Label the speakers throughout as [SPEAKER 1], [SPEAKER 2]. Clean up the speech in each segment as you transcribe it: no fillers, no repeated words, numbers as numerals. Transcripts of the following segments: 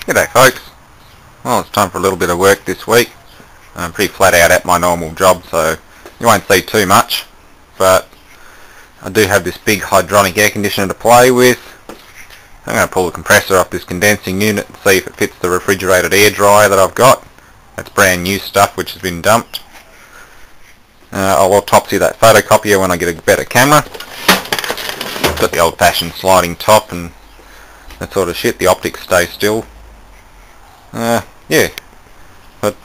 [SPEAKER 1] G'day folks. Well, it's time for a little bit of work this week. I'm pretty flat out at my normal job, so you won't see too much, but I do have this big hydronic air conditioner to play with. I'm going to pull the compressor off this condensing unit and see if it fits the refrigerated air dryer that I've got. That's brand new stuff which has been dumped. I'll autopsy that photocopier when I get a better camera. It's got the old-fashioned sliding top and that sort of shit. The optics stay still. Yeah, but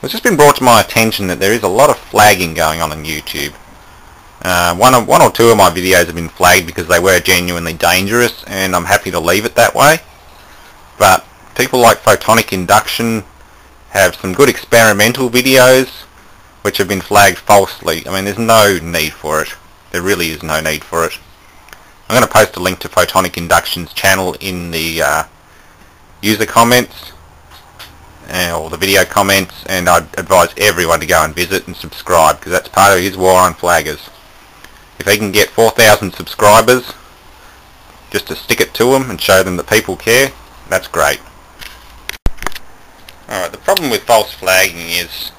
[SPEAKER 1] it's just been brought to my attention that there is a lot of flagging going on YouTube. One or two of my videos have been flagged because they were genuinely dangerous, and I'm happy to leave it that way. But people like Photonic Induction have some good experimental videos which have been flagged falsely. I mean, there's no need for it. There really is no need for it. I'm going to post a link to Photonic Induction's channel in the user comments, or the video comments, and I'd advise everyone to go and visit and subscribe, because that's part of his war on flaggers. If he can get 4,000 subscribers just to stick it to them and show them that people care, that's great. Alright, the problem with false flagging is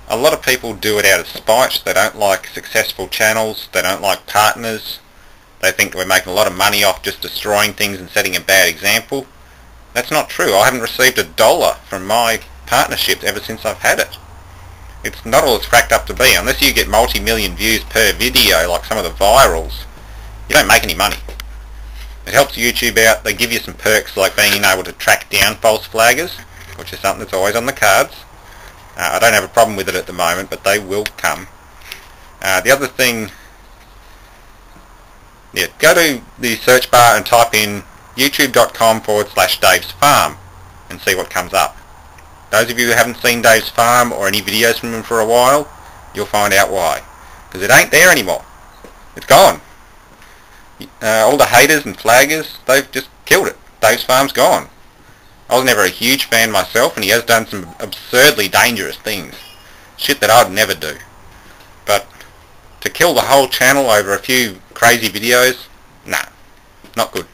[SPEAKER 1] a lot of people do it out of spite. They don't like successful channels, they don't like partners, they think we're making a lot of money off just destroying things and setting a bad example. That's not true. I haven't received $1 from my partnerships ever since I've had it. It's not all it's cracked up to be. Unless you get multi-million views per video like some of the virals, you don't make any money. It helps YouTube out. They give you some perks like being able to track down false flaggers, which is something that's always on the cards. I don't have a problem with it at the moment, but they will come. The other thing, go to the search bar and type in youtube.com/Davesfarm and see what comes up. Those of you who haven't seen Davesfarm or any videos from him for a while, you'll find out why. Because it ain't there anymore. It's gone. All the haters and flaggers, they've just killed it. Davesfarm's gone. I was never a huge fan myself, and he has done some absurdly dangerous things. Shit that I'd never do. But to kill the whole channel over a few crazy videos, nah, not good.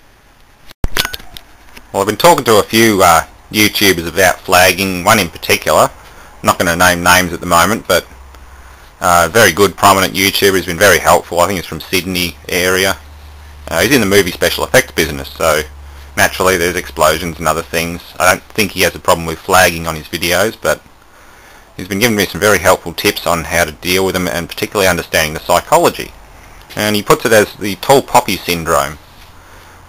[SPEAKER 1] Well, I've been talking to a few YouTubers about flagging, one in particular. I'm not going to name names at the moment, but a very good, prominent YouTuber. He's been very helpful. I think he's from Sydney area. He's in the movie special effects business, so naturally there's explosions and other things. I don't think he has a problem with flagging on his videos, but he's been giving me some very helpful tips on how to deal with them, and particularly understanding the psychology. And he puts it as the tall poppy syndrome,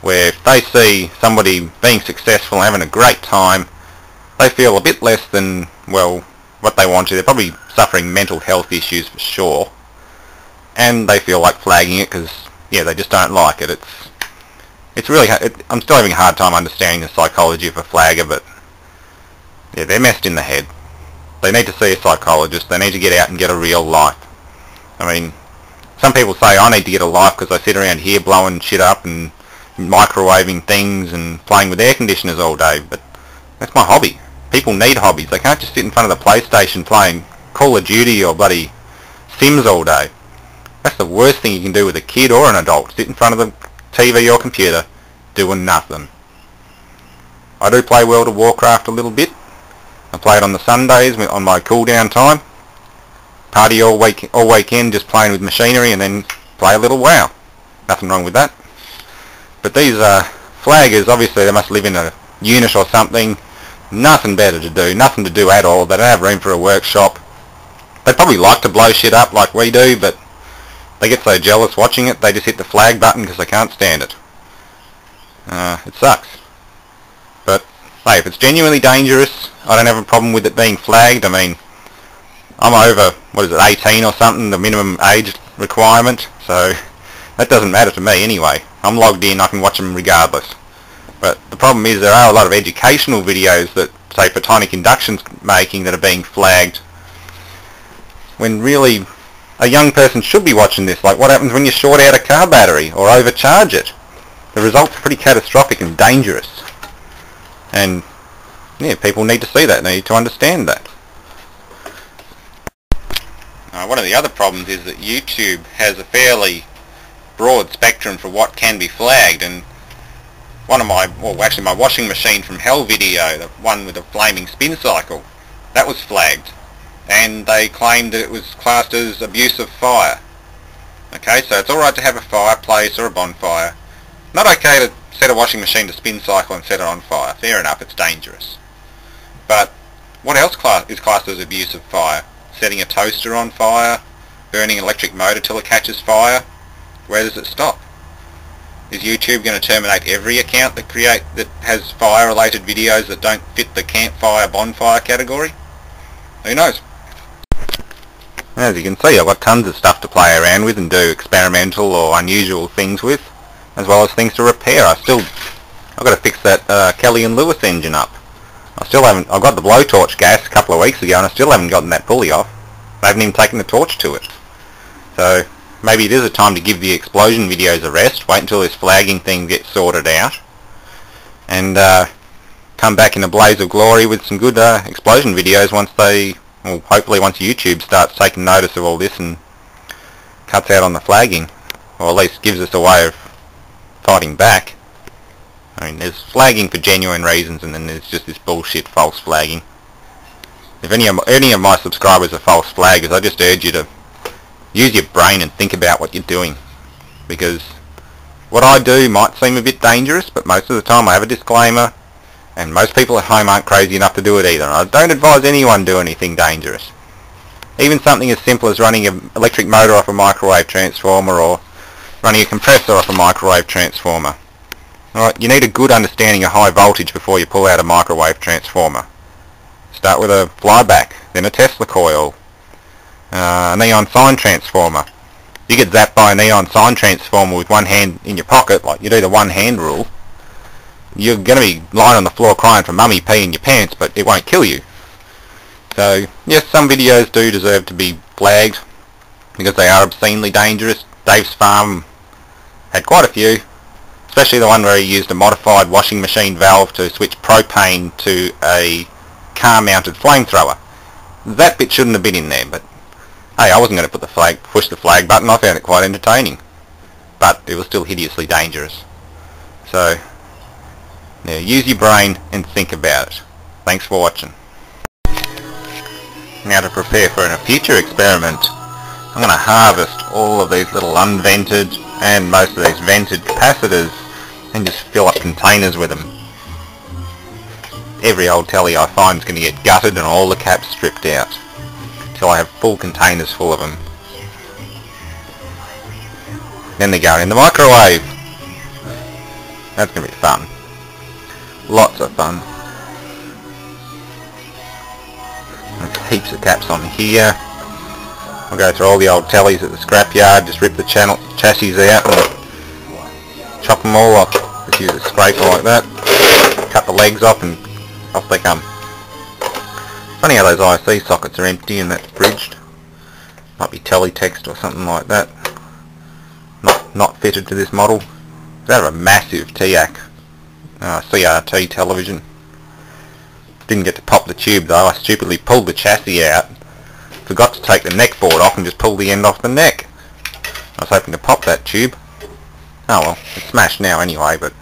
[SPEAKER 1] where if they see somebody being successful and having a great time, they feel a bit less than, well, what they want to. They're probably suffering mental health issues for sure, and they feel like flagging it because, yeah, they just don't like it. It's really, I'm still having a hard time understanding the psychology of a flagger, but yeah, they're messed in the head. They need to see a psychologist. They need to get out and get a real life. I mean, some people say I need to get a life because I sit around here blowing shit up and microwaving things and playing with air conditioners all day, but that's my hobby. People need hobbies. They can't just sit in front of the PlayStation playing Call of Duty or bloody Sims all day. That's the worst thing you can do with a kid or an adult. Sit in front of the TV or computer doing nothing. I do play World of Warcraft a little bit. I play it on the Sundays on my cool down time. Party all weekend just playing with machinery, and then play a little WoW. Nothing wrong with that. But these flaggers, obviously they must live in a unit or something. Nothing better to do, nothing to do at all. They don't have room for a workshop. They'd probably like to blow shit up like we do, but they get so jealous watching it, they just hit the flag button because they can't stand it. It sucks. But hey, if it's genuinely dangerous, I don't have a problem with it being flagged. I mean, I'm over, 18 or something, the minimum age requirement, so that doesn't matter to me anyway. I'm logged in, I can watch them regardless. But the problem is there are a lot of educational videos that, say, Photonic Induction's making that are being flagged, when really a young person should be watching this. Like, what happens when you short out a car battery or overcharge it? The results are pretty catastrophic and dangerous. And yeah, people need to see that, need to understand that. One of the other problems is that YouTube has a fairly broad spectrum for what can be flagged, and my washing machine from hell video, the one with the flaming spin cycle, that was flagged, and they claimed that it was classed as abuse of fire. Okay, so it's alright to have a fireplace or a bonfire. Not okay to set a washing machine to spin cycle and set it on fire. Fair enough, it's dangerous. But what else is classed as abuse of fire? Setting a toaster on fire, burning an electric motor till it catches fire. Where does it stop? Is YouTube going to terminate every account that has fire-related videos that don't fit the campfire, bonfire category? Who knows? As you can see, I've got tons of stuff to play around with and do experimental or unusual things with, as well as things to repair. I've got to fix that Kelly and Lewis engine up. I got the blowtorch gas a couple of weeks ago and I still haven't gotten that pulley off. I haven't even taken the torch to it. So maybe it is a time to give the explosion videos a rest, wait until this flagging thing gets sorted out, and come back in a blaze of glory with some good explosion videos hopefully once YouTube starts taking notice of all this and cuts out on the flagging, or at least gives us a way of fighting back. I mean, there's flagging for genuine reasons, and then there's just this bullshit false flagging. If any of my subscribers are false flaggers, I just urge you to use your brain and think about what you're doing, because what I do might seem a bit dangerous, but most of the time I have a disclaimer, and most people at home aren't crazy enough to do it either. I don't advise anyone do anything dangerous. Even something as simple as running an electric motor off a microwave transformer, or running a compressor off a microwave transformer. Alright, you need a good understanding of high voltage before you pull out a microwave transformer. Start with a flyback, then a Tesla coil, a neon sign transformer. You get zapped by a neon sign transformer with one hand in your pocket, like you do the one hand rule, you're going to be lying on the floor crying for mummy pee in your pants, but it won't kill you. So yes, some videos do deserve to be flagged because they are obscenely dangerous. Davesfarm had quite a few, especially the one where he used a modified washing machine valve to switch propane to a car-mounted flamethrower. That bit shouldn't have been in there, but hey, I wasn't going to push the flag button. I found it quite entertaining, but it was still hideously dangerous. So now use your brain and think about it. Thanks for watching. Now to prepare for a future experiment, I'm going to harvest all of these little unvented and most of these vented capacitors and just fill up containers with them. Every old telly I find is going to get gutted and all the caps stripped out until I have full containers full of them. Then they go in the microwave. That's going to be fun. Lots of fun. There's heaps of caps on here. I'll go through all the old tellies at the scrapyard, just rip the chassis out and chop them all off. Just use a scraper like that, cut the legs off and off they come. Funny how those IC sockets are empty and that's bridged. Might be teletext or something like that. Not fitted to this model. They have a massive TAC CRT television. Didn't get to pop the tube though. I stupidly pulled the chassis out, forgot to take the neck board off and just pulled the end off the neck. I was hoping to pop that tube. Oh well, it's smashed now anyway, but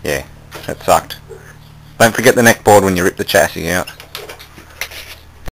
[SPEAKER 1] yeah, that sucked. Don't forget the neck board when you rip the chassis out.